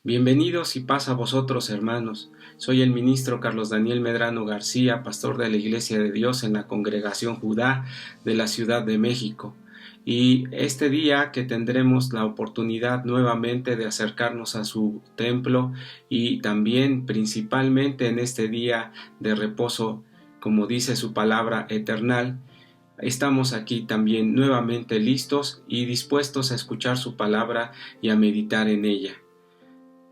Bienvenidos y paz a vosotros, hermanos. Soy el ministro Carlos Daniel Medrano García, pastor de la Iglesia de Dios en la Congregación Judá de la Ciudad de México. Y este día que tendremos la oportunidad nuevamente de acercarnos a su templo y también principalmente en este día de reposo, como dice su palabra eternal, estamos aquí también nuevamente listos y dispuestos a escuchar su palabra y a meditar en ella.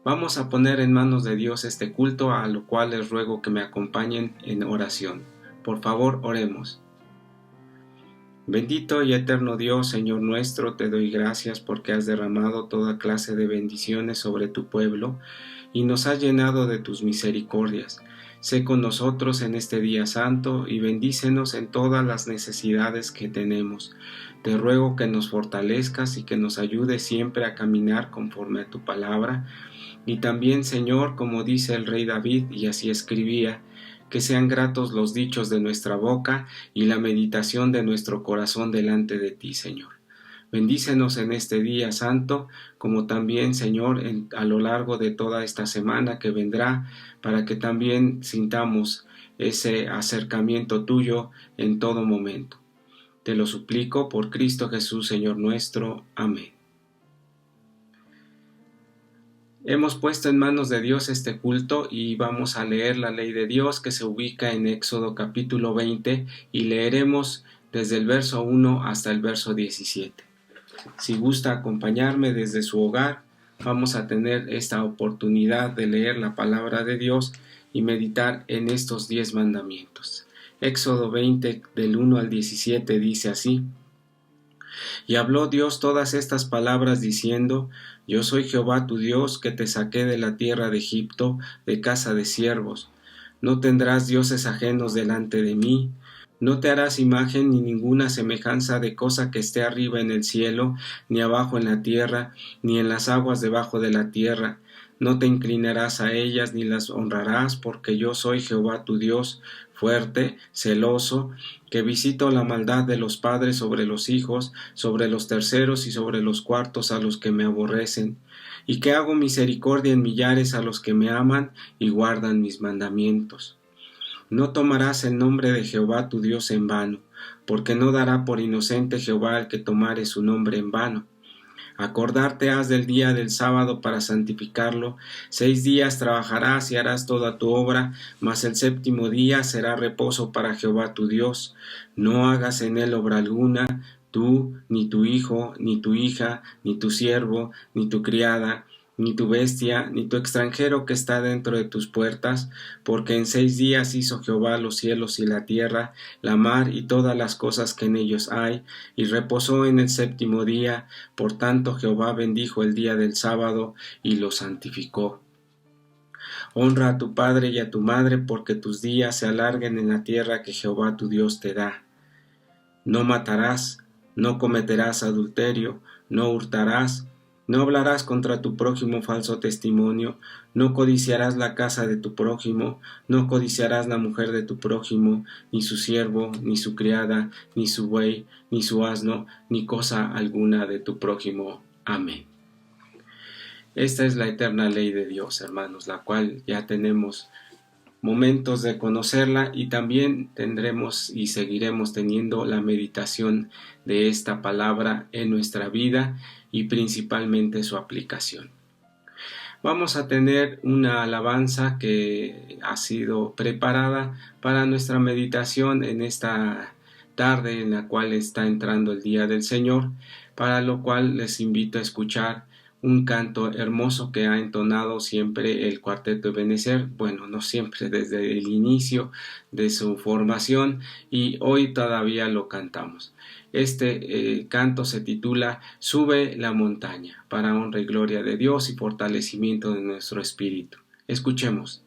Vamos a poner en manos de Dios este culto, a lo cual les ruego que me acompañen en oración. Por favor, oremos. Bendito y eterno Dios, Señor nuestro, te doy gracias porque has derramado toda clase de bendiciones sobre tu pueblo y nos has llenado de tus misericordias. Sé con nosotros en este día santo y bendícenos en todas las necesidades que tenemos. Te ruego que nos fortalezcas y que nos ayudes siempre a caminar conforme a tu palabra. Y también, Señor, como dice el rey David, y así escribía, que sean gratos los dichos de nuestra boca y la meditación de nuestro corazón delante de ti, Señor. Bendícenos en este día santo, como también, Señor, a lo largo de toda esta semana que vendrá, para que también sintamos ese acercamiento tuyo en todo momento. Te lo suplico por Cristo Jesús, Señor nuestro. Amén. Hemos puesto en manos de Dios este culto y vamos a leer la ley de Dios que se ubica en Éxodo capítulo 20 y leeremos desde el verso 1 hasta el verso 17. Si gusta acompañarme desde su hogar, vamos a tener esta oportunidad de leer la palabra de Dios y meditar en estos 10 mandamientos. Éxodo 20 del 1 al 17 dice así: Y habló Dios todas estas palabras diciendo: Yo soy Jehová tu Dios, que te saqué de la tierra de Egipto, de casa de siervos. No tendrás dioses ajenos delante de mí. No te harás imagen ni ninguna semejanza de cosa que esté arriba en el cielo, ni abajo en la tierra, ni en las aguas debajo de la tierra. No te inclinarás a ellas ni las honrarás, porque yo soy Jehová tu Dios, fuerte, celoso, que visito la maldad de los padres sobre los hijos, sobre los terceros y sobre los cuartos a los que me aborrecen, y que hago misericordia en millares a los que me aman y guardan mis mandamientos. No tomarás el nombre de Jehová tu Dios en vano, porque no dará por inocente Jehová al que tomare su nombre en vano. Acordarte has del día del sábado para santificarlo. 6 días trabajarás y harás toda tu obra, mas el séptimo día será reposo para Jehová tu Dios. No hagas en él obra alguna, tú, ni tu hijo, ni tu hija, ni tu siervo, ni tu criada, ni tu bestia, ni tu extranjero que está dentro de tus puertas, porque en 6 días hizo Jehová los cielos y la tierra, la mar y todas las cosas que en ellos hay, y reposó en el séptimo día. Por tanto Jehová bendijo el día del sábado y lo santificó. Honra a tu padre y a tu madre, porque tus días se alarguen en la tierra que Jehová tu Dios te da. No matarás, no cometerás adulterio, no hurtarás, no hablarás contra tu prójimo falso testimonio, no codiciarás la casa de tu prójimo, no codiciarás la mujer de tu prójimo, ni su siervo, ni su criada, ni su buey, ni su asno, ni cosa alguna de tu prójimo. Amén. Esta es la eterna ley de Dios, hermanos, la cual ya tenemos momentos de conocerla y también tendremos y seguiremos teniendo la meditación de esta palabra en nuestra vida y principalmente su aplicación. Vamos a tener una alabanza que ha sido preparada para nuestra meditación en esta tarde en la cual está entrando el día del Señor, para lo cual les invito a escuchar un canto hermoso que ha entonado siempre el Cuarteto Ebenezer, bueno, no siempre, desde el inicio de su formación, y hoy todavía lo cantamos. Este canto se titula Sube la montaña, para honra y gloria de Dios y fortalecimiento de nuestro espíritu. Escuchemos.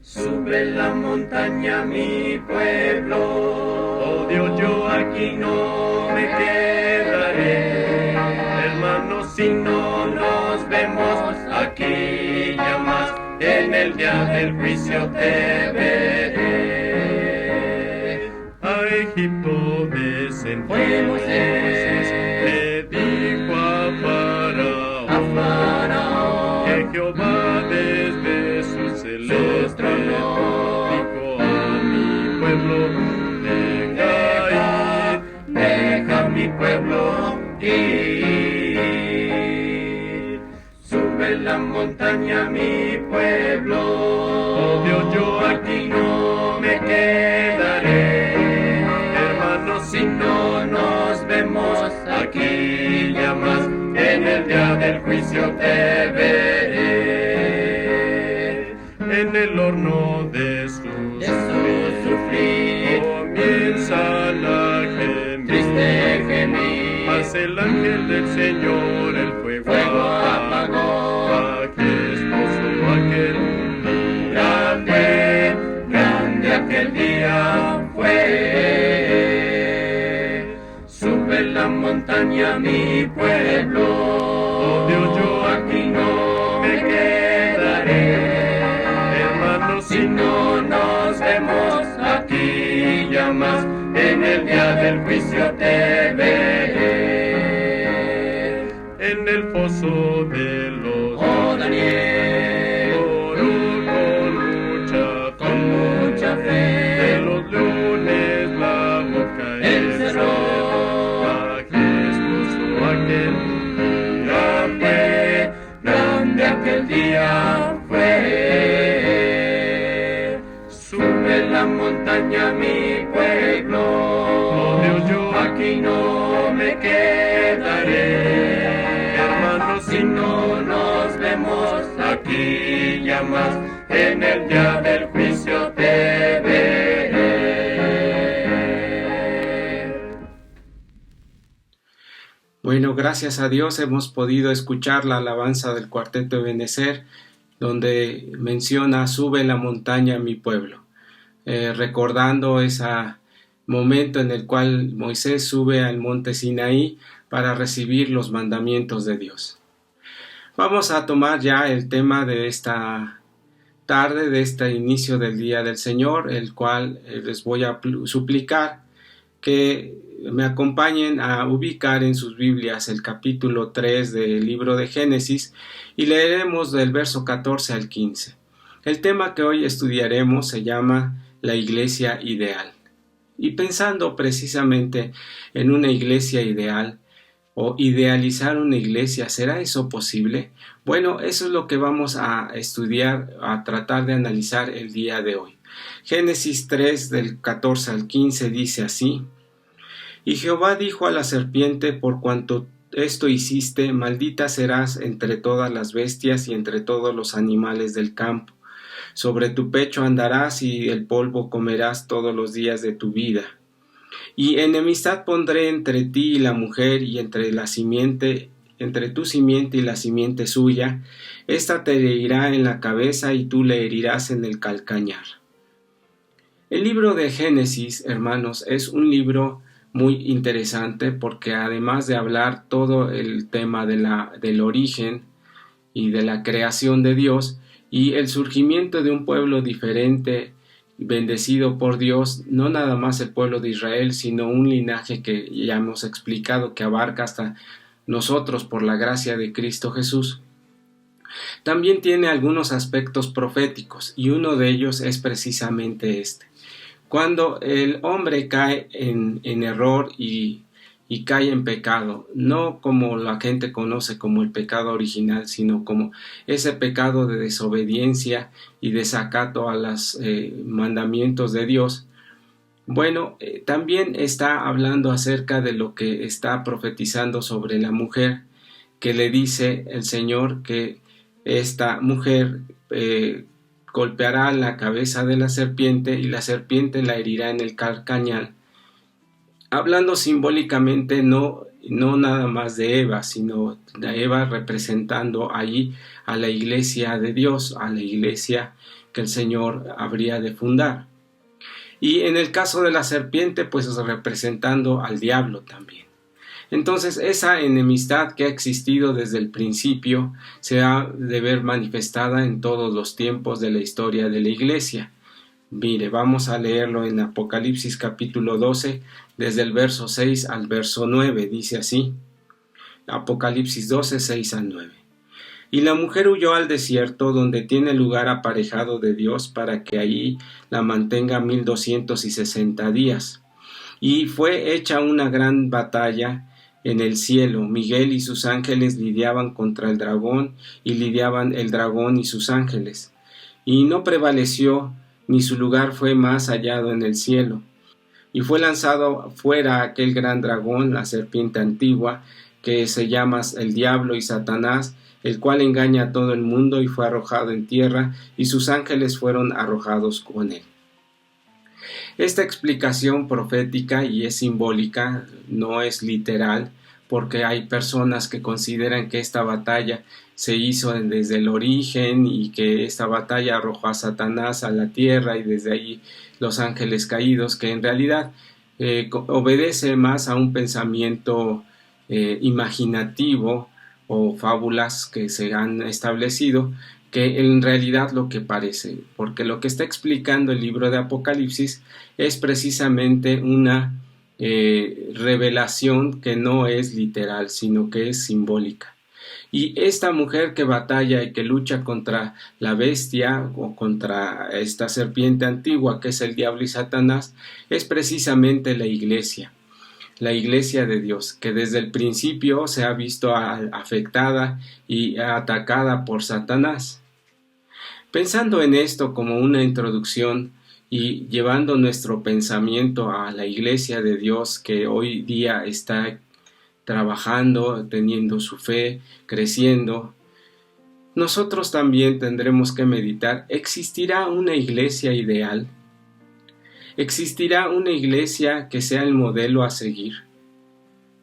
Sube la montaña mi pueblo, oh Dios, yo aquí no me quedaré. Hermanos, si no nos vemos aquí ya más, en el día del juicio te veré. Ay, Egipto descendió, le dijo a Faraón que Jehová desde su celeste dijo a mi pueblo, deja mi pueblo ir. Sube la montaña mi pueblo, oh Dios, yo aquí no me quedaré. Hermanos, si no nos vemos aquí ya más, en el día del juicio te veré. En el horno de su sufrir comienza la triste gemir, mas el ángel del Señor el fuego apagó. Majestuoso aquel grande aquel día fue. Sube la montaña mi pueblo, oh Dios, yo aquí no me quedaré. Hermanos, si no nos vemos aquí ya más, en el día del juicio te veré. En el foso de los Daniel oró con mucha fe. De los leones la boca él cerró. Majestuoso aquel grande aquel día fue. Sube la montaña mi pueblo, oh Dios, yo aquí no me quedaré. Hermanos, si no nos vemos aquí ya más, en el día del juicio te veré. Bueno, gracias a Dios hemos podido escuchar la alabanza del Cuarteto Ebenezer, donde menciona sube la montaña mi pueblo, recordando ese momento en el cual Moisés sube al monte Sinaí para recibir los mandamientos de Dios. Vamos a tomar ya el tema de esta tarde, de este inicio del Día del Señor, el cual les voy a suplicar que me acompañen a ubicar en sus Biblias el capítulo 3 del libro de Génesis y leeremos del verso 14 al 15. El tema que hoy estudiaremos se llama la iglesia ideal. Y pensando precisamente en una iglesia ideal o idealizar una iglesia, ¿será eso posible? Bueno, eso es lo que vamos a estudiar, a tratar de analizar el día de hoy. Génesis 3 del 14 al 15 dice así: Y Jehová dijo a la serpiente: por cuanto esto hiciste, maldita serás entre todas las bestias y entre todos los animales del campo. Sobre tu pecho andarás y el polvo comerás todos los días de tu vida. Y enemistad pondré entre ti y la mujer, y entre tu simiente y la simiente suya. Esta te herirá en la cabeza y tú le herirás en el calcañar. El libro de Génesis, hermanos, es un libro muy interesante porque además de hablar todo el tema del origen y de la creación de Dios y el surgimiento de un pueblo diferente, bendecido por Dios, no nada más el pueblo de Israel, sino un linaje que ya hemos explicado que abarca hasta nosotros por la gracia de Cristo Jesús. También tiene algunos aspectos proféticos y uno de ellos es precisamente este. Cuando el hombre cae en error y cae en pecado, no como la gente conoce como el pecado original, sino como ese pecado de desobediencia y desacato a los mandamientos de Dios. Bueno, también está hablando acerca de lo que está profetizando sobre la mujer, que le dice el Señor que esta mujer golpeará la cabeza de la serpiente y la serpiente la herirá en el calcañar, hablando simbólicamente no nada más de Eva, sino de Eva representando allí a la iglesia de Dios, a la iglesia que el Señor habría de fundar. Y en el caso de la serpiente, pues representando al diablo también. Entonces esa enemistad que ha existido desde el principio se ha de ver manifestada en todos los tiempos de la historia de la iglesia. Mire, vamos a leerlo en Apocalipsis capítulo 12, desde el verso 6 al verso 9, dice así, Apocalipsis 12, 6 al 9. Y la mujer huyó al desierto, donde tiene lugar aparejado de Dios, para que allí la mantenga 1260 días. Y fue hecha una gran batalla en el cielo. Miguel y sus ángeles lidiaban contra el dragón, y lidiaban el dragón y sus ángeles. Y no prevaleció, ni su lugar fue más hallado en el cielo. Y fue lanzado fuera aquel gran dragón, la serpiente antigua, que se llama el diablo y Satanás, el cual engaña a todo el mundo, y fue arrojado en tierra, y sus ángeles fueron arrojados con él. Esta explicación profética y es simbólica, no es literal, porque hay personas que consideran que esta batalla se hizo desde el origen y que esta batalla arrojó a Satanás a la tierra y desde ahí los ángeles caídos, que en realidad obedece más a un pensamiento imaginativo o fábulas que se han establecido que en realidad lo que parece, porque lo que está explicando el libro de Apocalipsis es precisamente una revelación que no es literal, sino que es simbólica. Y esta mujer que batalla y que lucha contra la bestia o contra esta serpiente antigua que es el diablo y Satanás, es precisamente la iglesia de Dios, que desde el principio se ha visto afectada y atacada por Satanás. Pensando en esto como una introducción y llevando nuestro pensamiento a la iglesia de Dios que hoy día está trabajando, teniendo su fe, creciendo, nosotros también tendremos que meditar, ¿existirá una iglesia ideal? ¿Existirá una iglesia que sea el modelo a seguir?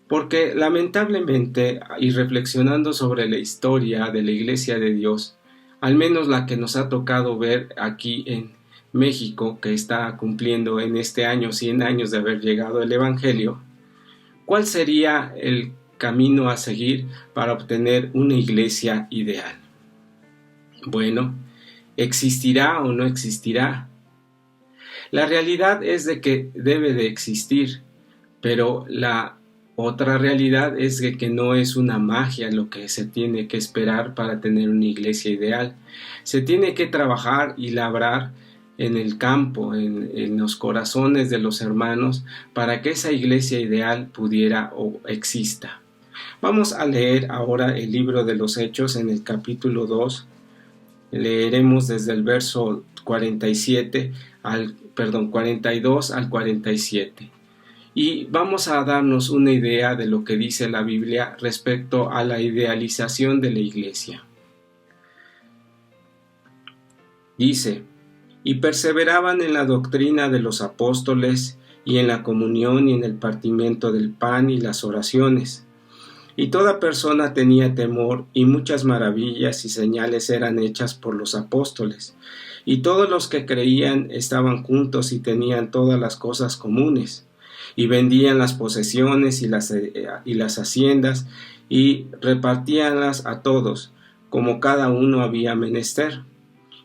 Porque lamentablemente, y reflexionando sobre la historia de la iglesia de Dios, al menos la que nos ha tocado ver aquí en México, que está cumpliendo en este año 100 años de haber llegado el Evangelio, ¿cuál sería el camino a seguir para obtener una iglesia ideal? Bueno, ¿existirá o no existirá? La realidad es de que debe de existir, pero la otra realidad es de que no es una magia lo que se tiene que esperar para tener una iglesia ideal. Se tiene que trabajar y labrar en el campo, en los corazones de los hermanos, para que esa iglesia ideal pudiera o exista. Vamos a leer ahora el libro de los Hechos en el capítulo 2. Leeremos desde el verso 42 al 47. Y vamos a darnos una idea de lo que dice la Biblia respecto a la idealización de la iglesia. Dice, y perseveraban en la doctrina de los apóstoles, y en la comunión, y en el partimiento del pan, y las oraciones. Y toda persona tenía temor, y muchas maravillas y señales eran hechas por los apóstoles. Y todos los que creían estaban juntos y tenían todas las cosas comunes. Y vendían las posesiones y las haciendas, y repartíanlas a todos, como cada uno había menester.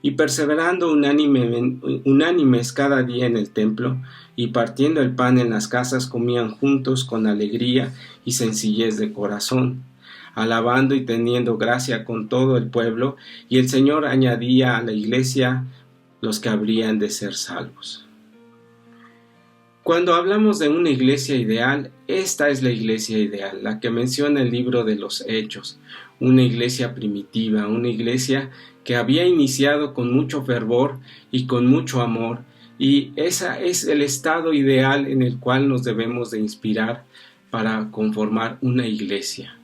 Y perseverando unánimes cada día en el templo, y partiendo el pan en las casas, comían juntos con alegría y sencillez de corazón, alabando y teniendo gracia con todo el pueblo, y el Señor añadía a la iglesia los que habrían de ser salvos. Cuando hablamos de una iglesia ideal, esta es la iglesia ideal, la que menciona el libro de los Hechos, una iglesia primitiva, una iglesia que había iniciado con mucho fervor y con mucho amor, y ese es el estado ideal en el cual nos debemos de inspirar para conformar una iglesia.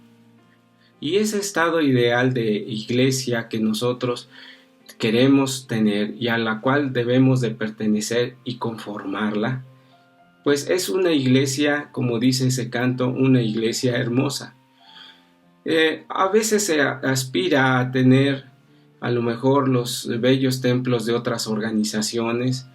Y ese estado ideal de iglesia que nosotros queremos tener y a la cual debemos de pertenecer y conformarla, pues es una iglesia, como dice ese canto, una iglesia hermosa. A veces se aspira a tener a lo mejor los bellos templos de otras organizaciones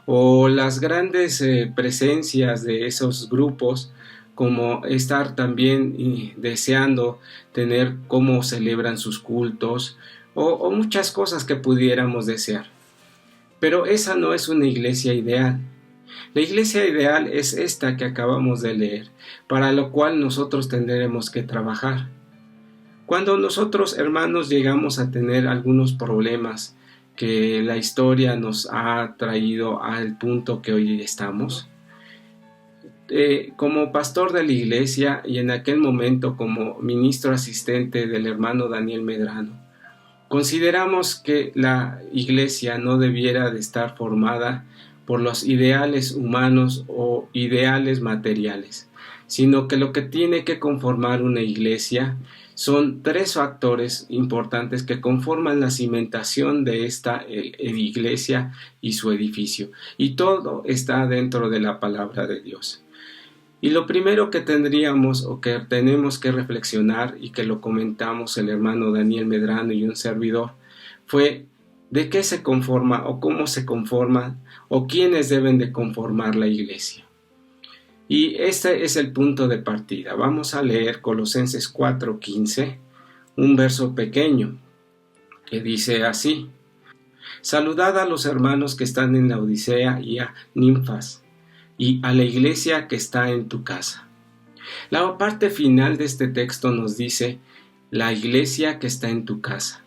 o las grandes presencias de esos grupos, como estar también deseando tener cómo celebran sus cultos o muchas cosas que pudiéramos desear. Pero esa no es una iglesia ideal. La iglesia ideal es esta que acabamos de leer, para lo cual nosotros tendremos que trabajar. Cuando nosotros, hermanos, llegamos a tener algunos problemas que la historia nos ha traído al punto que hoy estamos, como pastor de la iglesia y en aquel momento como ministro asistente del hermano Daniel Medrano, consideramos que la iglesia no debiera de estar formada por los ideales humanos o ideales materiales, sino que lo que tiene que conformar una iglesia son tres factores importantes que conforman la cimentación de esta iglesia y su edificio, y todo está dentro de la palabra de Dios. Y lo primero que tendríamos o que tenemos que reflexionar, y que lo comentamos el hermano Daniel Medrano y un servidor, fue de qué se conforma o cómo se conforma o quiénes deben de conformar la iglesia. Y este es el punto de partida. Vamos a leer Colosenses 4:15, un verso pequeño que dice así: Saludad a los hermanos que están en la Odisea y a Ninfas, y a la iglesia que está en tu casa. La parte final de este texto nos dice, la iglesia que está en tu casa.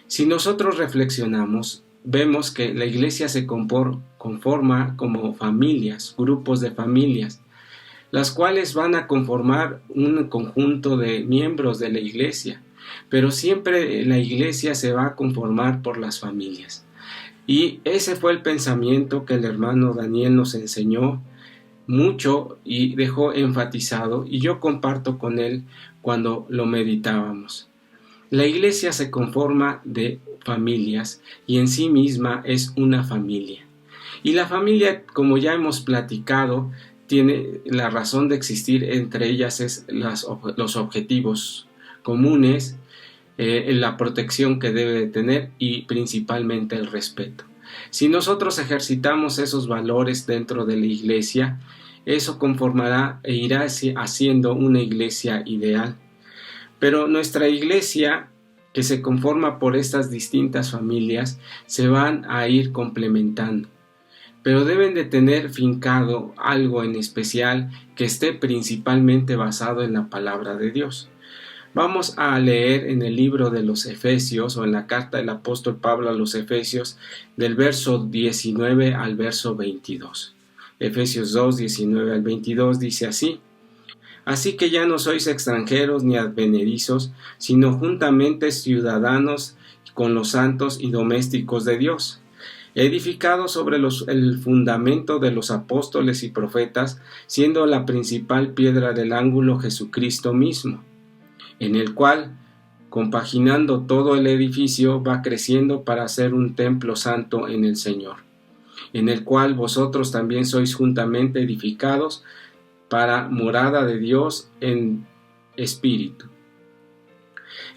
Si nosotros reflexionamos, vemos que la iglesia se conforma como familias, grupos de familias, las cuales van a conformar un conjunto de miembros de la iglesia, pero siempre la iglesia se va a conformar por las familias. Y ese fue el pensamiento que el hermano Daniel nos enseñó mucho y dejó enfatizado, y yo comparto con él cuando lo meditábamos. La iglesia se conforma de familias y en sí misma es una familia. Y la familia, como ya hemos platicado, tiene la razón de existir, entre ellas es los objetivos comunes, la protección que debe de tener y principalmente el respeto. Si nosotros ejercitamos esos valores dentro de la iglesia, eso conformará e irá haciendo una iglesia ideal. Pero nuestra iglesia, que se conforma por estas distintas familias, se van a ir complementando. Pero deben de tener fincado algo en especial que esté principalmente basado en la palabra de Dios. Vamos a leer en el libro de los Efesios, o en la carta del apóstol Pablo a los Efesios, del verso 19 al verso 22. Efesios 2, 19 al 22 dice así: Así que ya no sois extranjeros ni advenedizos, sino juntamente ciudadanos con los santos y domésticos de Dios, edificados sobre el fundamento de los apóstoles y profetas, siendo la principal piedra del ángulo Jesucristo mismo, en el cual, compaginando todo el edificio, va creciendo para ser un templo santo en el Señor, en el cual vosotros también sois juntamente edificados para morada de Dios en espíritu.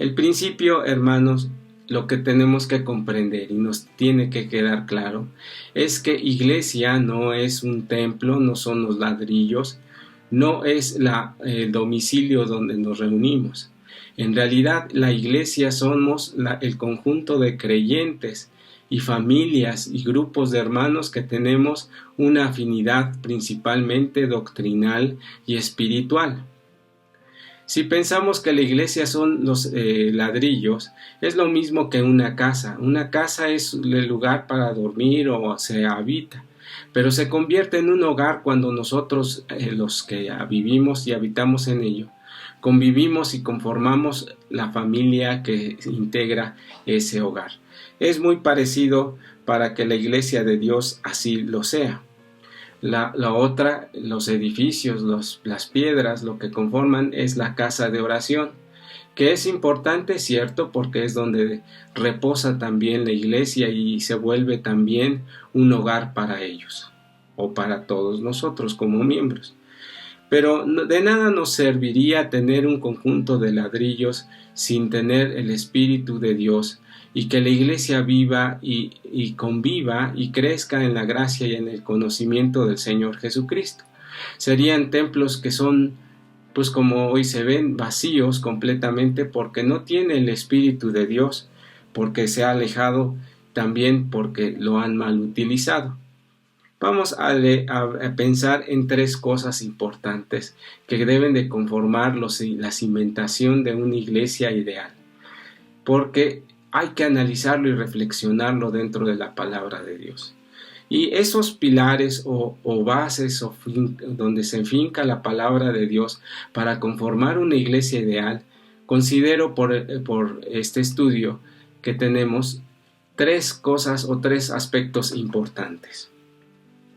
El principio, hermanos, lo que tenemos que comprender y nos tiene que quedar claro es que iglesia no es un templo, no son los ladrillos, no es el domicilio donde nos reunimos. En realidad, la iglesia somos el conjunto de creyentes y familias y grupos de hermanos que tenemos una afinidad principalmente doctrinal y espiritual. Si pensamos que la iglesia son los ladrillos, es lo mismo que una casa. Una casa es el lugar para dormir o se habita, pero se convierte en un hogar cuando nosotros, los que vivimos y habitamos en ello, convivimos y conformamos la familia que integra ese hogar. Es muy parecido para que la iglesia de Dios así lo sea. La otra, los edificios, las piedras, lo que conforman es la casa de oración, que es importante, cierto, porque es donde reposa también la iglesia y se vuelve también un hogar para ellos, o para todos nosotros como miembros. Pero de nada nos serviría tener un conjunto de ladrillos sin tener el Espíritu de Dios, y que la iglesia viva y conviva y crezca en la gracia y en el conocimiento del Señor Jesucristo. Serían templos que son, pues como hoy se ven, vacíos completamente porque no tiene el Espíritu de Dios, porque se ha alejado también porque lo han mal utilizado. Vamos a pensar en 3 cosas importantes que deben de conformar la cimentación de una iglesia ideal, porque hay que analizarlo y reflexionarlo dentro de la palabra de Dios. Y esos pilares o bases donde se finca la palabra de Dios para conformar una iglesia ideal, considero por este estudio que tenemos 3 cosas o 3 aspectos importantes.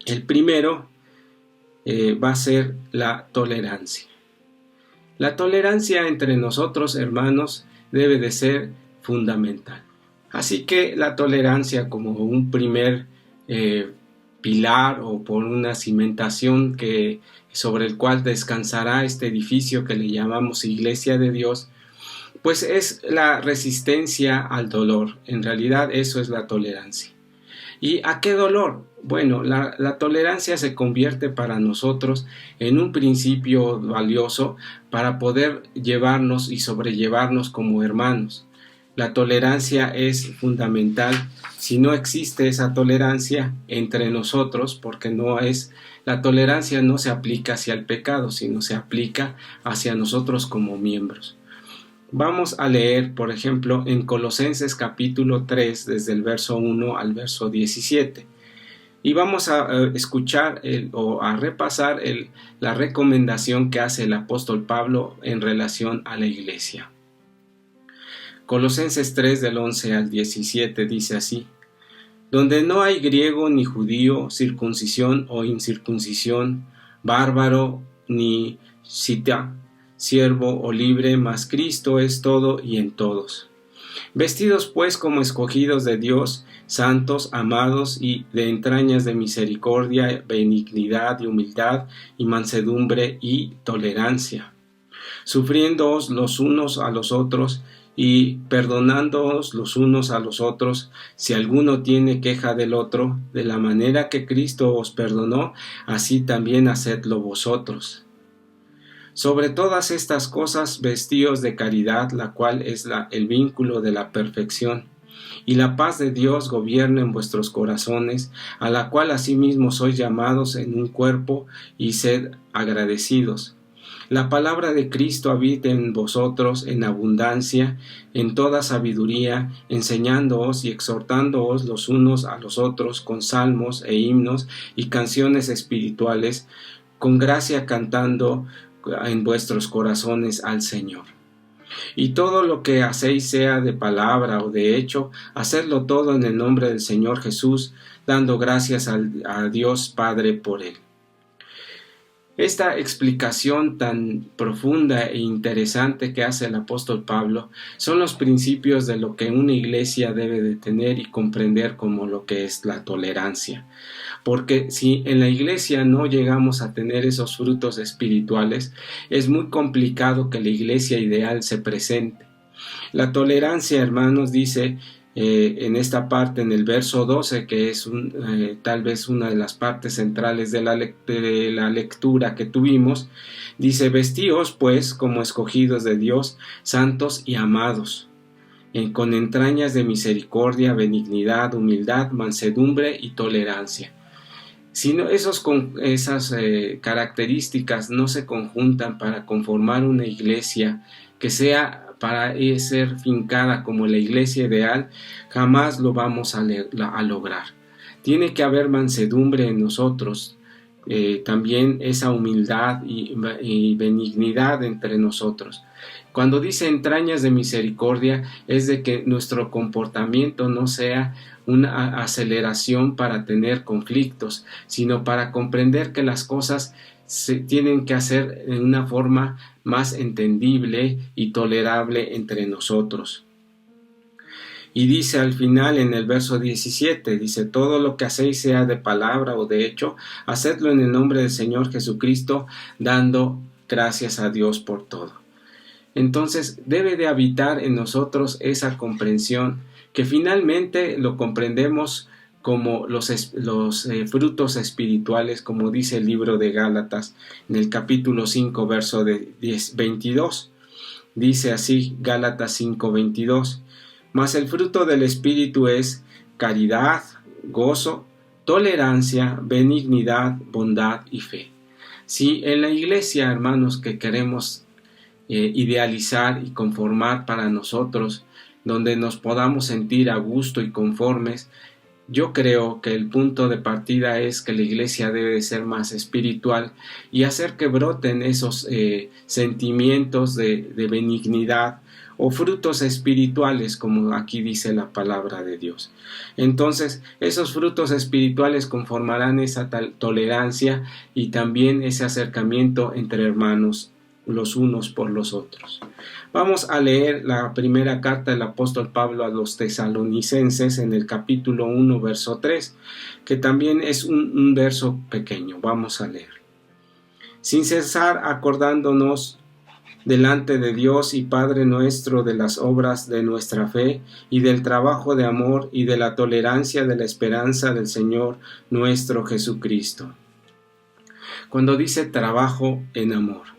El primero va a ser la tolerancia. La tolerancia entre nosotros, hermanos, debe de ser fundamental. Así que la tolerancia como un primer pilar o por una cimentación sobre el cual descansará este edificio que le llamamos Iglesia de Dios, pues es la resistencia al dolor. En realidad eso es la tolerancia. ¿Y a qué dolor? Bueno, la tolerancia se convierte para nosotros en un principio valioso para poder llevarnos y sobrellevarnos como hermanos. La tolerancia es fundamental. Si no existe esa tolerancia entre nosotros, porque la tolerancia no se aplica hacia el pecado, sino se aplica hacia nosotros como miembros. Vamos a leer, por ejemplo, en Colosenses capítulo 3, desde el verso 1 al verso 17. Y vamos a escuchar o a repasar la recomendación que hace el apóstol Pablo en relación a la iglesia. Colosenses 3, del 11 al 17, dice así: donde no hay griego ni judío, circuncisión o incircuncisión, bárbaro ni cita, siervo o libre, mas Cristo es todo y en todos. Vestidos pues como escogidos de Dios, santos, amados y de entrañas de misericordia, benignidad y humildad y mansedumbre y tolerancia, sufriéndoos los unos a los otros y perdonándoos los unos a los otros, si alguno tiene queja del otro, de la manera que Cristo os perdonó, así también hacedlo vosotros. Sobre todas estas cosas vestíos de caridad, la cual es el vínculo de la perfección, y la paz de Dios gobierna en vuestros corazones, a la cual asimismo sois llamados en un cuerpo, y sed agradecidos. La palabra de Cristo habite en vosotros en abundancia, en toda sabiduría, enseñándoos y exhortándoos los unos a los otros con salmos e himnos y canciones espirituales, con gracia cantando en vuestros corazones al Señor. Y todo lo que hacéis, sea de palabra o de hecho, hacedlo todo en el nombre del Señor Jesús, dando gracias a Dios Padre por él. Esta explicación tan profunda e interesante que hace el apóstol Pablo son los principios de lo que una iglesia debe de tener y comprender como lo que es la tolerancia. Porque si en la iglesia no llegamos a tener esos frutos espirituales, es muy complicado que la iglesia ideal se presente. La tolerancia, hermanos, dice en esta parte, en el verso 12, que es tal vez una de las partes centrales de la lectura que tuvimos, dice: vestíos pues como escogidos de Dios, santos y amados, con entrañas de misericordia, benignidad, humildad, mansedumbre y tolerancia. Si no, esas características no se conjuntan para conformar una iglesia que sea para ser fincada como la iglesia ideal, jamás lo vamos a lograr. Tiene que haber mansedumbre en nosotros, también esa humildad y benignidad entre nosotros. Cuando dice entrañas de misericordia, es de que nuestro comportamiento no sea una aceleración para tener conflictos, sino para comprender que las cosas se tienen que hacer en una forma más entendible y tolerable entre nosotros. Y dice al final en el verso 17, dice: todo lo que hacéis, sea de palabra o de hecho, hacedlo en el nombre del Señor Jesucristo, dando gracias a Dios por todo. Entonces debe de habitar en nosotros esa comprensión, que finalmente lo comprendemos como los frutos espirituales, como dice el libro de Gálatas en el capítulo 5, verso 22. Dice así Gálatas 5:22: mas el fruto del Espíritu es caridad, gozo, tolerancia, benignidad, bondad y fe. Si en la iglesia, hermanos, que queremos idealizar y conformar para nosotros, donde nos podamos sentir a gusto y conformes, yo creo que el punto de partida es que la iglesia debe de ser más espiritual y hacer que broten esos sentimientos de benignidad o frutos espirituales, como aquí dice la palabra de Dios. Entonces, esos frutos espirituales conformarán esa tolerancia y también ese acercamiento entre hermanos los unos por los otros. Vamos a leer la primera carta del apóstol Pablo a los tesalonicenses en el capítulo 1, verso 3, que también es un verso pequeño. Vamos a leer. Sin cesar acordándonos delante de Dios y Padre nuestro de las obras de nuestra fe y del trabajo de amor y de la tolerancia de la esperanza del Señor nuestro Jesucristo. Cuando dice trabajo en amor,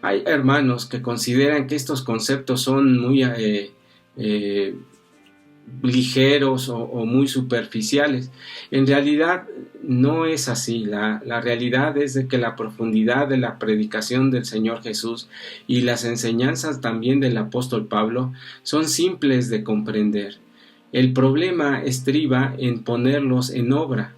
hay hermanos que consideran que estos conceptos son muy ligeros o muy superficiales. En realidad no es así. La realidad es de que la profundidad de la predicación del Señor Jesús y las enseñanzas también del apóstol Pablo son simples de comprender. El problema estriba en ponerlos en obra,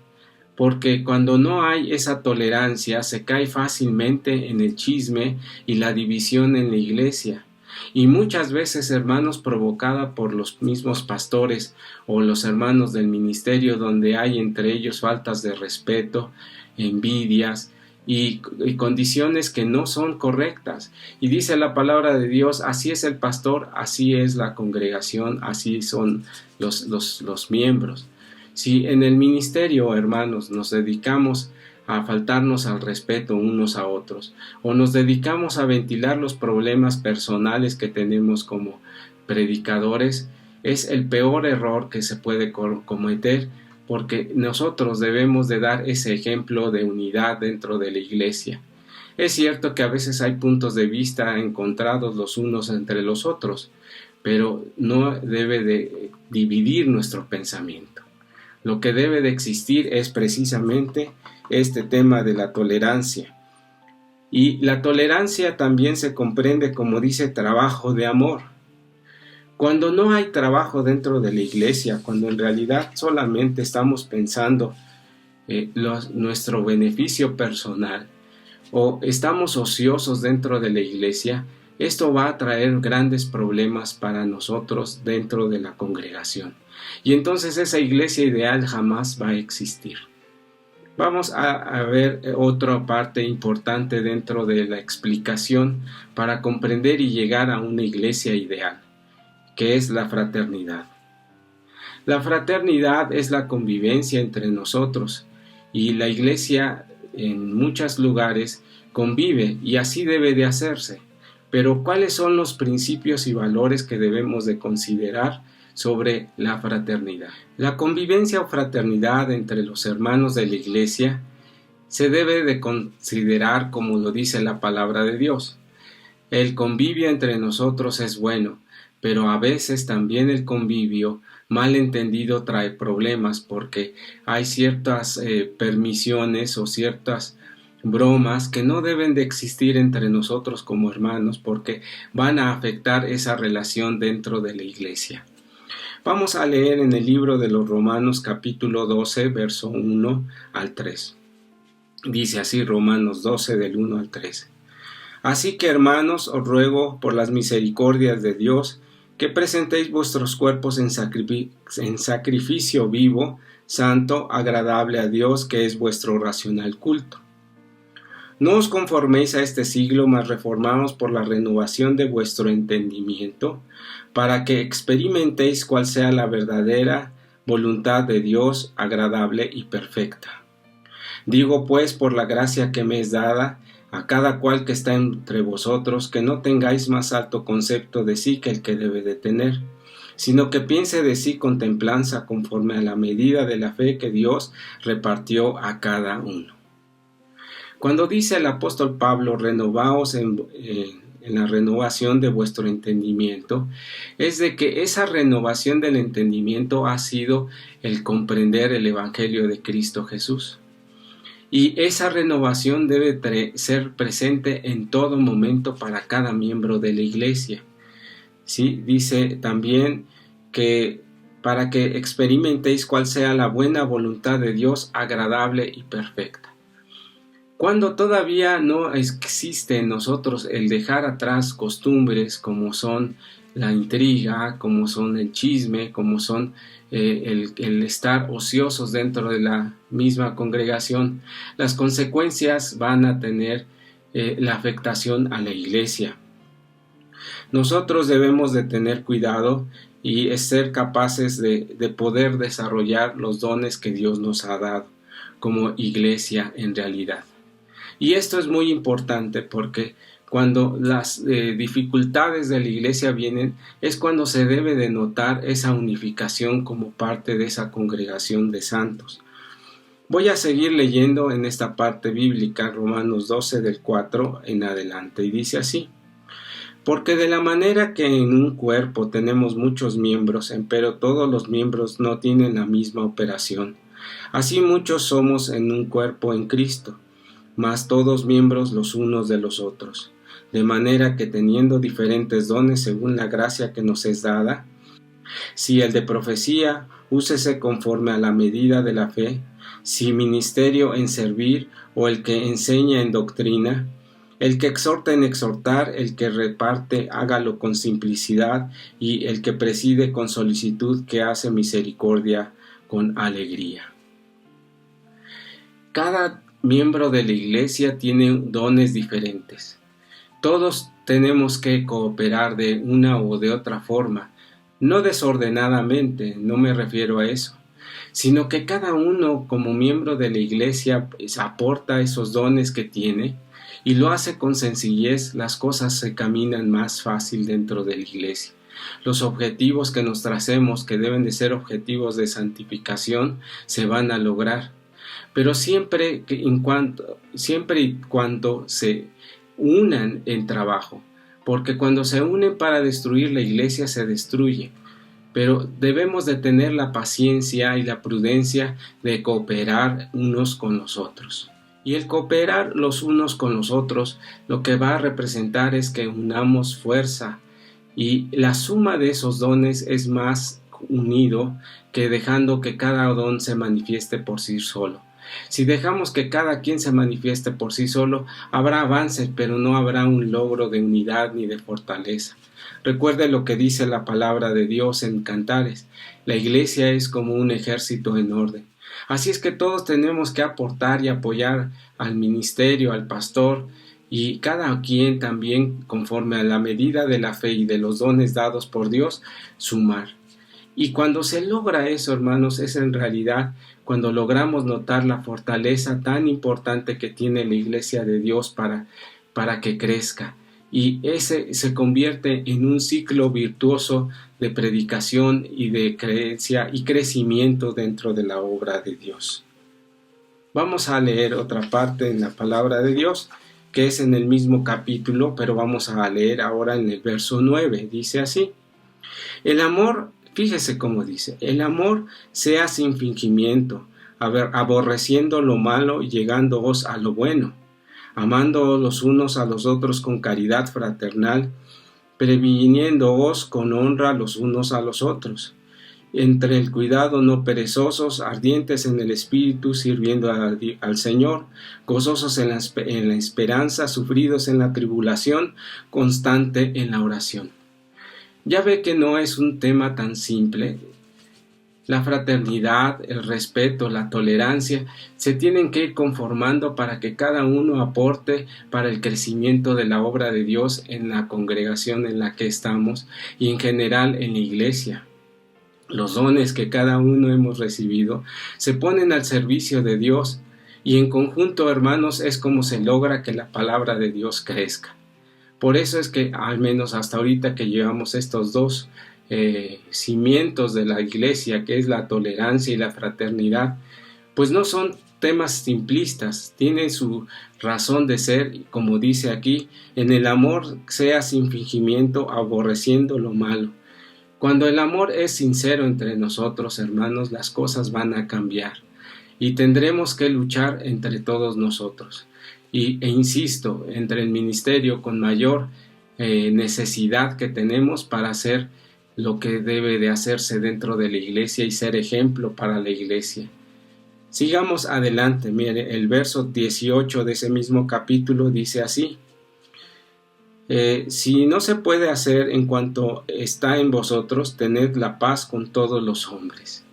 porque cuando no hay esa tolerancia se cae fácilmente en el chisme y la división en la iglesia. Y muchas veces, hermanos, provocada por los mismos pastores o los hermanos del ministerio, donde hay entre ellos faltas de respeto, envidias y condiciones que no son correctas. Y dice la palabra de Dios, así es el pastor, así es la congregación, así son los miembros. Si en el ministerio, hermanos, nos dedicamos a faltarnos al respeto unos a otros, o nos dedicamos a ventilar los problemas personales que tenemos como predicadores, es el peor error que se puede cometer, porque nosotros debemos de dar ese ejemplo de unidad dentro de la iglesia. Es cierto que a veces hay puntos de vista encontrados los unos entre los otros, pero no debe de dividir nuestro pensamiento. Lo que debe de existir es precisamente este tema de la tolerancia. Y la tolerancia también se comprende como dice trabajo de amor. Cuando no hay trabajo dentro de la iglesia, cuando en realidad solamente estamos pensando nuestro beneficio personal o estamos ociosos dentro de la iglesia, esto va a traer grandes problemas para nosotros dentro de la congregación. Y entonces esa iglesia ideal jamás va a existir. Vamos a ver otra parte importante dentro de la explicación para comprender y llegar a una iglesia ideal, que es la fraternidad. La fraternidad es la convivencia entre nosotros y la iglesia en muchos lugares convive y así debe de hacerse. Pero ¿cuáles son los principios y valores que debemos de considerar sobre la fraternidad? La convivencia o fraternidad entre los hermanos de la iglesia se debe de considerar como lo dice la palabra de Dios. El convivio entre nosotros es bueno, pero a veces también el convivio mal entendido trae problemas porque hay ciertas permisiones o ciertas bromas que no deben de existir entre nosotros como hermanos porque van a afectar esa relación dentro de la iglesia. Vamos a leer en el libro de los Romanos capítulo 12, verso 1 al 3. Dice así Romanos 12 del 1 al 3. Así que hermanos, os ruego por las misericordias de Dios que presentéis vuestros cuerpos en sacrificio vivo, santo, agradable a Dios, que es vuestro racional culto. No os conforméis a este siglo, mas reformaos por la renovación de vuestro entendimiento, para que experimentéis cuál sea la verdadera voluntad de Dios, agradable y perfecta. Digo pues, por la gracia que me es dada, a cada cual que está entre vosotros, que no tengáis más alto concepto de sí que el que debe de tener, sino que piense de sí con templanza conforme a la medida de la fe que Dios repartió a cada uno. Cuando dice el apóstol Pablo, renovaos en la renovación de vuestro entendimiento, es de que esa renovación del entendimiento ha sido el comprender el Evangelio de Cristo Jesús. Y esa renovación debe ser presente en todo momento para cada miembro de la iglesia. ¿Sí? Dice también que para que experimentéis cuál sea la buena voluntad de Dios, agradable y perfecta. Cuando todavía no existe en nosotros el dejar atrás costumbres como son la intriga, como son el chisme, como son el estar ociosos dentro de la misma congregación, las consecuencias van a tener la afectación a la iglesia. Nosotros debemos de tener cuidado y ser capaces de poder desarrollar los dones que Dios nos ha dado como iglesia en realidad. Y esto es muy importante porque cuando las dificultades de la iglesia vienen, es cuando se debe de notar esa unificación como parte de esa congregación de santos. Voy a seguir leyendo en esta parte bíblica, Romanos 12 del 4 en adelante, y dice así: porque de la manera que en un cuerpo tenemos muchos miembros, empero todos los miembros no tienen la misma operación. Así muchos somos en un cuerpo en Cristo, mas todos miembros los unos de los otros. De manera que teniendo diferentes dones según la gracia que nos es dada, si el de profecía, úsese conforme a la medida de la fe, si ministerio en servir o el que enseña en doctrina, el que exhorta en exhortar, el que reparte, hágalo con simplicidad, y el que preside con solicitud, que hace misericordia con alegría. Cada miembro de la iglesia tiene dones diferentes. Todos tenemos que cooperar de una o de otra forma, no desordenadamente, no me refiero a eso, sino que cada uno como miembro de la iglesia aporta esos dones que tiene y lo hace con sencillez. Las cosas se caminan más fácil dentro de la iglesia. Los objetivos que nos tracemos, que deben de ser objetivos de santificación, se van a lograr. Pero siempre y cuando se unan en trabajo, porque cuando se unen para destruir la iglesia se destruye. Pero debemos de tener la paciencia y la prudencia de cooperar unos con los otros. Y el cooperar los unos con los otros lo que va a representar es que unamos fuerza, y la suma de esos dones es más unido que dejando que cada don se manifieste por sí solo. Si dejamos que cada quien se manifieste por sí solo, habrá avances, pero no habrá un logro de unidad ni de fortaleza. Recuerde lo que dice la palabra de Dios en Cantares: la iglesia es como un ejército en orden. Así es que todos tenemos que aportar y apoyar al ministerio, al pastor, y cada quien también, conforme a la medida de la fe y de los dones dados por Dios, sumar. Y cuando se logra eso, hermanos, es en realidad cuando logramos notar la fortaleza tan importante que tiene la iglesia de Dios para que crezca. Y ese se convierte en un ciclo virtuoso de predicación y de creencia y crecimiento dentro de la obra de Dios. Vamos a leer otra parte en la palabra de Dios, que es en el mismo capítulo, pero vamos a leer ahora en el verso 9. Dice así: el amor, fíjese cómo dice, el amor sea sin fingimiento, aborreciendo lo malo y llegándoos a lo bueno, amándoos los unos a los otros con caridad fraternal, previniéndoos con honra los unos a los otros, entre el cuidado no perezosos, ardientes en el espíritu, sirviendo al Señor, gozosos en la esperanza, sufridos en la tribulación, constante en la oración. Ya ve que no es un tema tan simple. La fraternidad, el respeto, la tolerancia se tienen que ir conformando para que cada uno aporte para el crecimiento de la obra de Dios en la congregación en la que estamos y en general en la iglesia. Los dones que cada uno hemos recibido se ponen al servicio de Dios, y en conjunto, hermanos, es como se logra que la palabra de Dios crezca. Por eso es que, al menos hasta ahorita que llevamos estos dos cimientos de la iglesia, que es la tolerancia y la fraternidad, pues no son temas simplistas, tienen su razón de ser, como dice aquí, en el amor sea sin fingimiento, aborreciendo lo malo. Cuando el amor es sincero entre nosotros, hermanos, las cosas van a cambiar y tendremos que luchar entre todos nosotros. E insisto, entre el ministerio con mayor necesidad que tenemos para hacer lo que debe de hacerse dentro de la iglesia y ser ejemplo para la iglesia. Sigamos adelante. Mire, el verso 18 de ese mismo capítulo dice así: si no se puede hacer en cuanto está en vosotros, tened la paz con todos los hombres.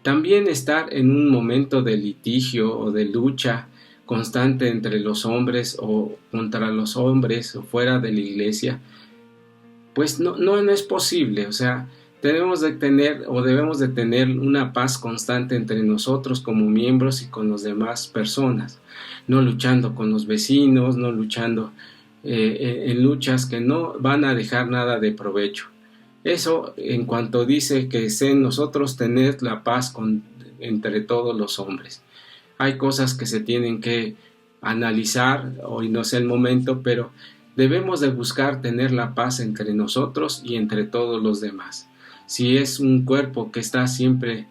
También estar en un momento de litigio o de lucha constante entre los hombres o contra los hombres o fuera de la iglesia, pues no es posible. O sea, debemos de tener una paz constante entre nosotros como miembros y con las demás personas, no luchando con los vecinos, no luchando en luchas que no van a dejar nada de provecho. Eso en cuanto dice que en nosotros tener la paz entre todos los hombres. Hay cosas que se tienen que analizar, hoy no es el momento, pero debemos de buscar tener la paz entre nosotros y entre todos los demás. Si es un cuerpo que está siempre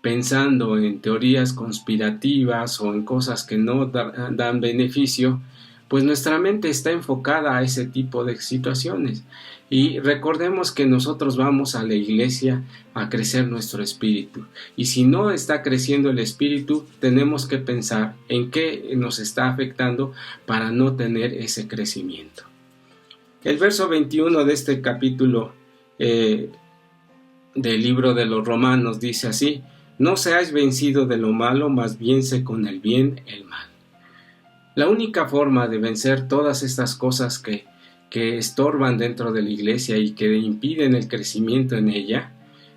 pensando en teorías conspirativas o en cosas que no dan beneficio, pues nuestra mente está enfocada a ese tipo de situaciones. Y recordemos que nosotros vamos a la iglesia a crecer nuestro espíritu. Y si no está creciendo el espíritu, tenemos que pensar en qué nos está afectando para no tener ese crecimiento. El verso 21 de este capítulo del libro de los Romanos dice así: no seáis vencidos de lo malo, mas vence con el bien el mal. La única forma de vencer todas estas cosas que estorban dentro de la iglesia y que impiden el crecimiento en ella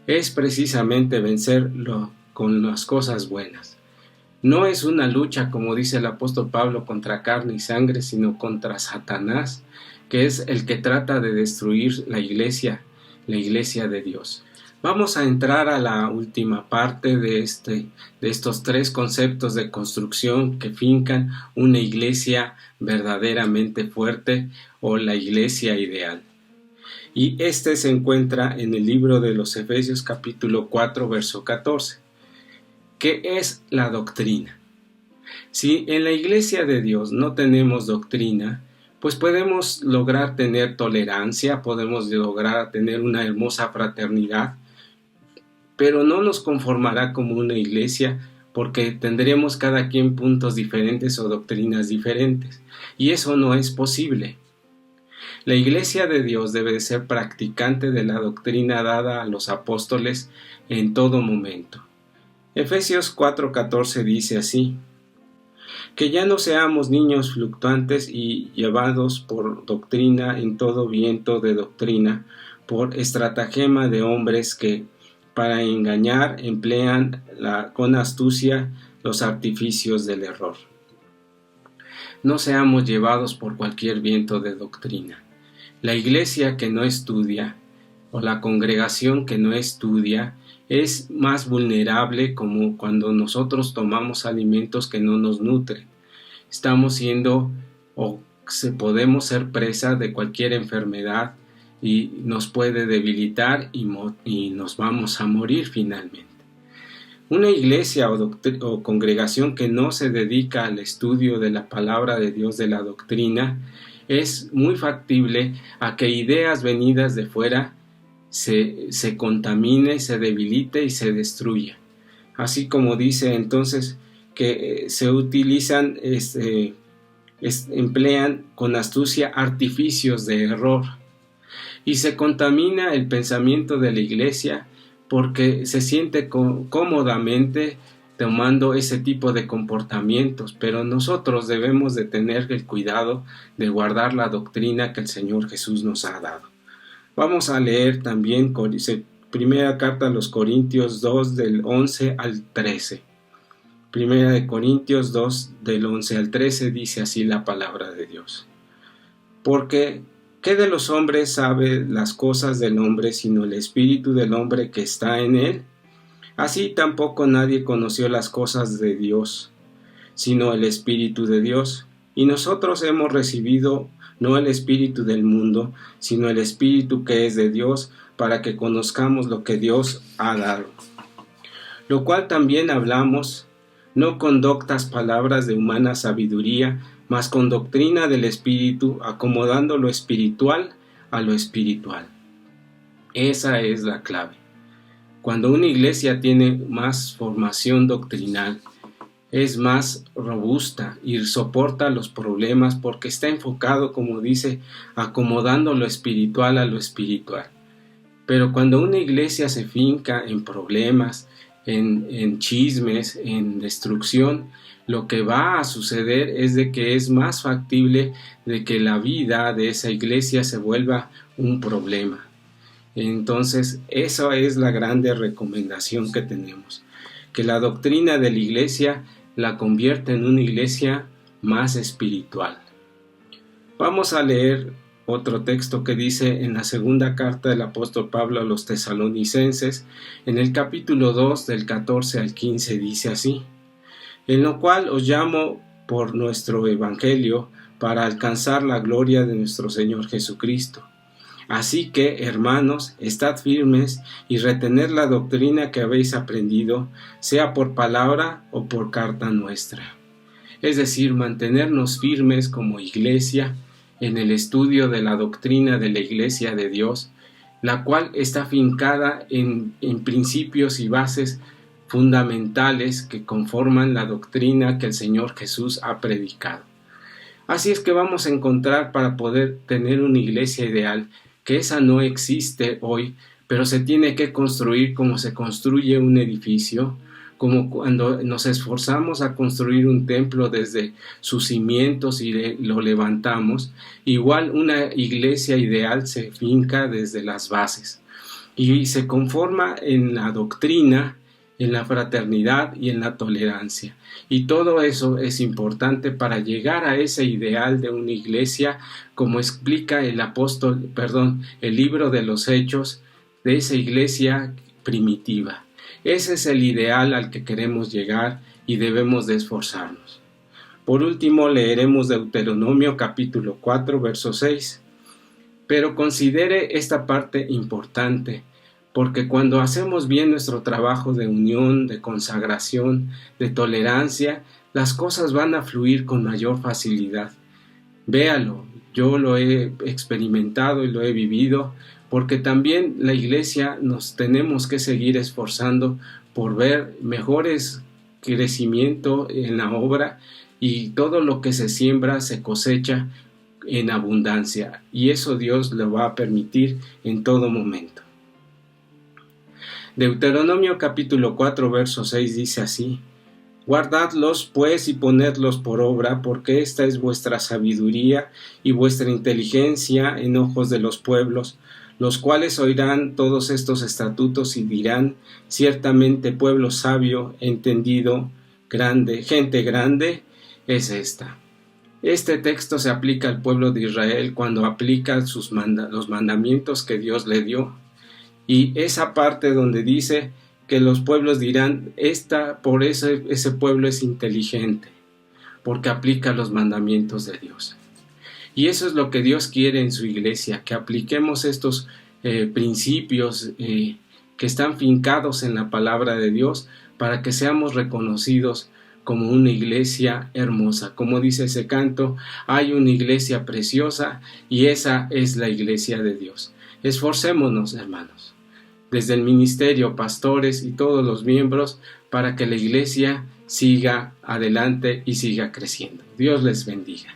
es precisamente vencerlo con las cosas buenas. No es una lucha, como dice el apóstol Pablo, contra carne y sangre, sino contra Satanás, que es el que trata de destruir la iglesia de Dios. Vamos a entrar a la última parte de estos tres conceptos de construcción que fincan una iglesia verdaderamente fuerte o la iglesia ideal. Y este se encuentra en el libro de los Efesios capítulo 4 verso 14. ¿Qué es la doctrina? Si en la iglesia de Dios no tenemos doctrina, pues podemos lograr tener tolerancia, podemos lograr tener una hermosa fraternidad, pero no nos conformará como una iglesia porque tendremos cada quien puntos diferentes o doctrinas diferentes, y eso no es posible. La iglesia de Dios debe de ser practicante de la doctrina dada a los apóstoles en todo momento. Efesios 4:14 dice así: que ya no seamos niños fluctuantes y llevados por doctrina en todo viento de doctrina, por estratagema de hombres que para engañar emplean con astucia los artificios del error. No seamos llevados por cualquier viento de doctrina. La iglesia que no estudia o la congregación que no estudia es más vulnerable, como cuando nosotros tomamos alimentos que no nos nutren. Estamos siendo podemos ser presa de cualquier enfermedad y nos puede debilitar y nos vamos a morir finalmente. Una iglesia o congregación que no se dedica al estudio de la palabra de Dios, de la doctrina, es muy factible a que ideas venidas de fuera se contamine, se debilite y se destruya. Así como dice entonces que se utilizan, emplean con astucia artificios de error. Y se contamina el pensamiento de la iglesia porque se siente cómodamente tomando ese tipo de comportamientos, pero nosotros debemos de tener el cuidado de guardar la doctrina que el Señor Jesús nos ha dado. Vamos a leer también primera carta a los Corintios 2 del 11 al 13. Primera de Corintios 2 del 11 al 13 dice así la palabra de Dios: porque ¿qué de los hombres sabe las cosas del hombre sino el espíritu del hombre que está en él? Así tampoco nadie conoció las cosas de Dios, sino el Espíritu de Dios. Y nosotros hemos recibido no el espíritu del mundo, sino el Espíritu que es de Dios, para que conozcamos lo que Dios ha dado. Lo cual también hablamos, no con doctas palabras de humana sabiduría, mas con doctrina del Espíritu, acomodando lo espiritual a lo espiritual. Esa es la clave. Cuando una iglesia tiene más formación doctrinal, es más robusta y soporta los problemas porque está enfocado, como dice, acomodando lo espiritual a lo espiritual. Pero cuando una iglesia se finca en problemas, en chismes, en destrucción, lo que va a suceder es de que es más factible de que la vida de esa iglesia se vuelva un problema. Entonces, esa es la grande recomendación que tenemos, que la doctrina de la iglesia la convierta en una iglesia más espiritual. Vamos a leer otro texto que dice en la segunda carta del apóstol Pablo a los tesalonicenses, en el capítulo 2 del 14 al 15 dice así: en lo cual os llamo por nuestro evangelio para alcanzar la gloria de nuestro Señor Jesucristo. Así que, hermanos, estad firmes y retened la doctrina que habéis aprendido, sea por palabra o por carta nuestra. Es decir, mantenernos firmes como iglesia en el estudio de la doctrina de la Iglesia de Dios, la cual está fincada en principios y bases fundamentales que conforman la doctrina que el Señor Jesús ha predicado. Así es que vamos a encontrar, para poder tener una iglesia ideal, que esa no existe hoy, pero se tiene que construir como se construye un edificio, como cuando nos esforzamos a construir un templo desde sus cimientos y lo levantamos. Igual una iglesia ideal se finca desde las bases y se conforma en la doctrina, en la fraternidad y en la tolerancia. Y todo eso es importante para llegar a ese ideal de una iglesia, como explica el libro de los Hechos, de esa iglesia primitiva. Ese es el ideal al que queremos llegar y debemos de esforzarnos. Por último, leeremos Deuteronomio capítulo 4, verso 6. Pero considere esta parte importante, porque cuando hacemos bien nuestro trabajo de unión, de consagración, de tolerancia, las cosas van a fluir con mayor facilidad. Véalo, yo lo he experimentado y lo he vivido, porque también la iglesia nos tenemos que seguir esforzando por ver mejores crecimiento en la obra, y todo lo que se siembra se cosecha en abundancia, y eso Dios lo va a permitir en todo momento. Deuteronomio capítulo 4 verso 6 dice así: guardadlos pues y ponedlos por obra, porque esta es vuestra sabiduría y vuestra inteligencia en ojos de los pueblos, los cuales oirán todos estos estatutos y dirán: ciertamente pueblo sabio, entendido, grande, gente grande es esta. Este texto se aplica al pueblo de Israel cuando aplica los mandamientos que Dios le dio. Y esa parte donde dice que los pueblos dirán, por eso ese pueblo es inteligente, porque aplica los mandamientos de Dios. Y eso es lo que Dios quiere en su iglesia, que apliquemos estos principios que están fincados en la palabra de Dios, para que seamos reconocidos como una iglesia hermosa. Como dice ese canto, hay una iglesia preciosa y esa es la iglesia de Dios. Esforcémonos, hermanos, desde el ministerio, pastores y todos los miembros, para que la iglesia siga adelante y siga creciendo. Dios les bendiga.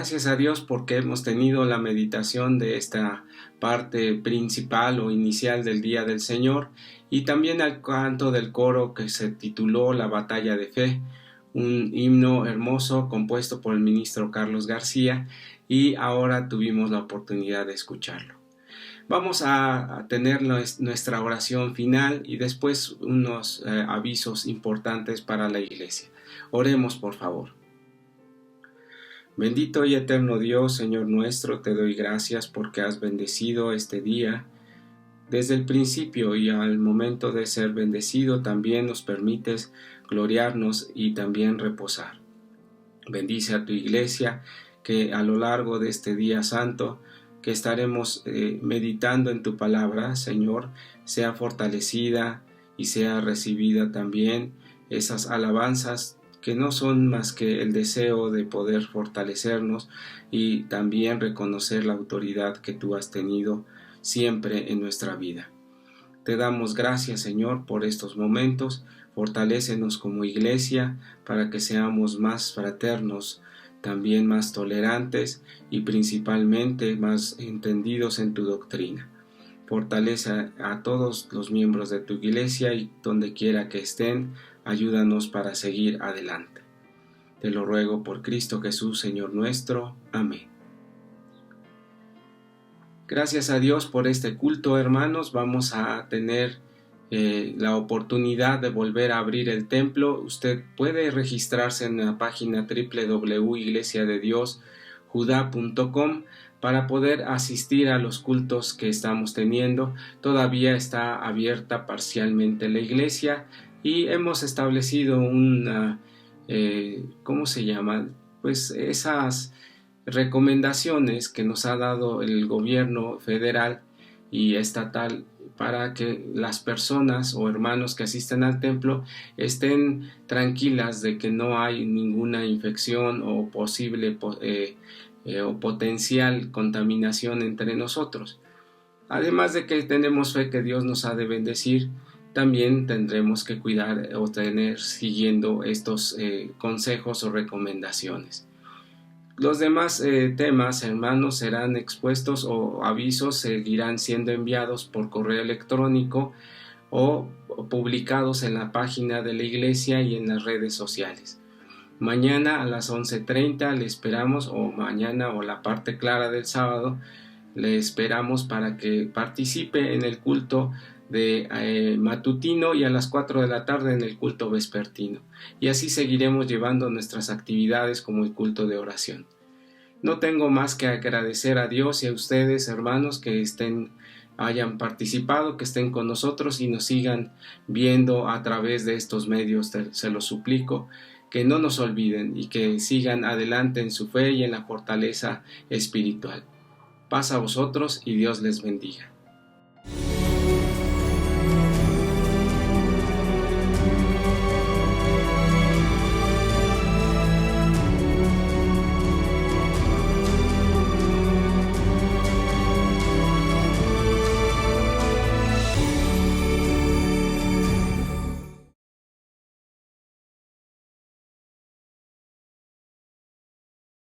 Gracias a Dios porque hemos tenido la meditación de esta parte principal o inicial del Día del Señor y también al canto del coro que se tituló La Batalla de Fe, un himno hermoso compuesto por el ministro Carlos García, y ahora tuvimos la oportunidad de escucharlo. Vamos a tener nuestra oración final y después unos avisos importantes para la iglesia. Oremos, por favor. Bendito y eterno Dios, Señor nuestro, te doy gracias porque has bendecido este día. Desde el principio y al momento de ser bendecido también nos permites gloriarnos y también reposar. Bendice a tu iglesia que a lo largo de este día santo que estaremos meditando en tu palabra, Señor, sea fortalecida y sea recibida también esas alabanzas que no son más que el deseo de poder fortalecernos y también reconocer la autoridad que tú has tenido siempre en nuestra vida. Te damos gracias, Señor, por estos momentos. Fortalécenos como iglesia para que seamos más fraternos, también más tolerantes y principalmente más entendidos en tu doctrina. Fortalece a todos los miembros de tu iglesia y donde quiera que estén, ayúdanos para seguir adelante. Te lo ruego por Cristo Jesús, Señor nuestro. Amén. Gracias a Dios por este culto, hermanos. Vamos a tener la oportunidad de volver a abrir el templo. Usted puede registrarse en la página www.iglesiadediosjuda.com para poder asistir a los cultos que estamos teniendo. Todavía está abierta parcialmente la iglesia y hemos establecido una, ¿cómo se llama? Pues esas recomendaciones que nos ha dado el gobierno federal y estatal para que las personas o hermanos que asisten al templo estén tranquilas de que no hay ninguna infección o posible o potencial contaminación entre nosotros. Además de que tenemos fe que Dios nos ha de bendecir, también tendremos que cuidar o tener siguiendo estos consejos o recomendaciones. Los demás temas, hermanos, serán expuestos o avisos seguirán siendo enviados por correo electrónico o publicados en la página de la iglesia y en las redes sociales. Mañana a las 11:30 le esperamos, o mañana o la parte clara del sábado, le esperamos para que participe en el culto de matutino y a las 4 de la tarde en el culto vespertino. Y así seguiremos llevando nuestras actividades como el culto de oración. No tengo más que agradecer a Dios y a ustedes, hermanos, que hayan participado, que estén con nosotros y nos sigan viendo a través de estos medios. Se los suplico, que no nos olviden y que sigan adelante en su fe y en la fortaleza espiritual. Paz a vosotros y Dios les bendiga.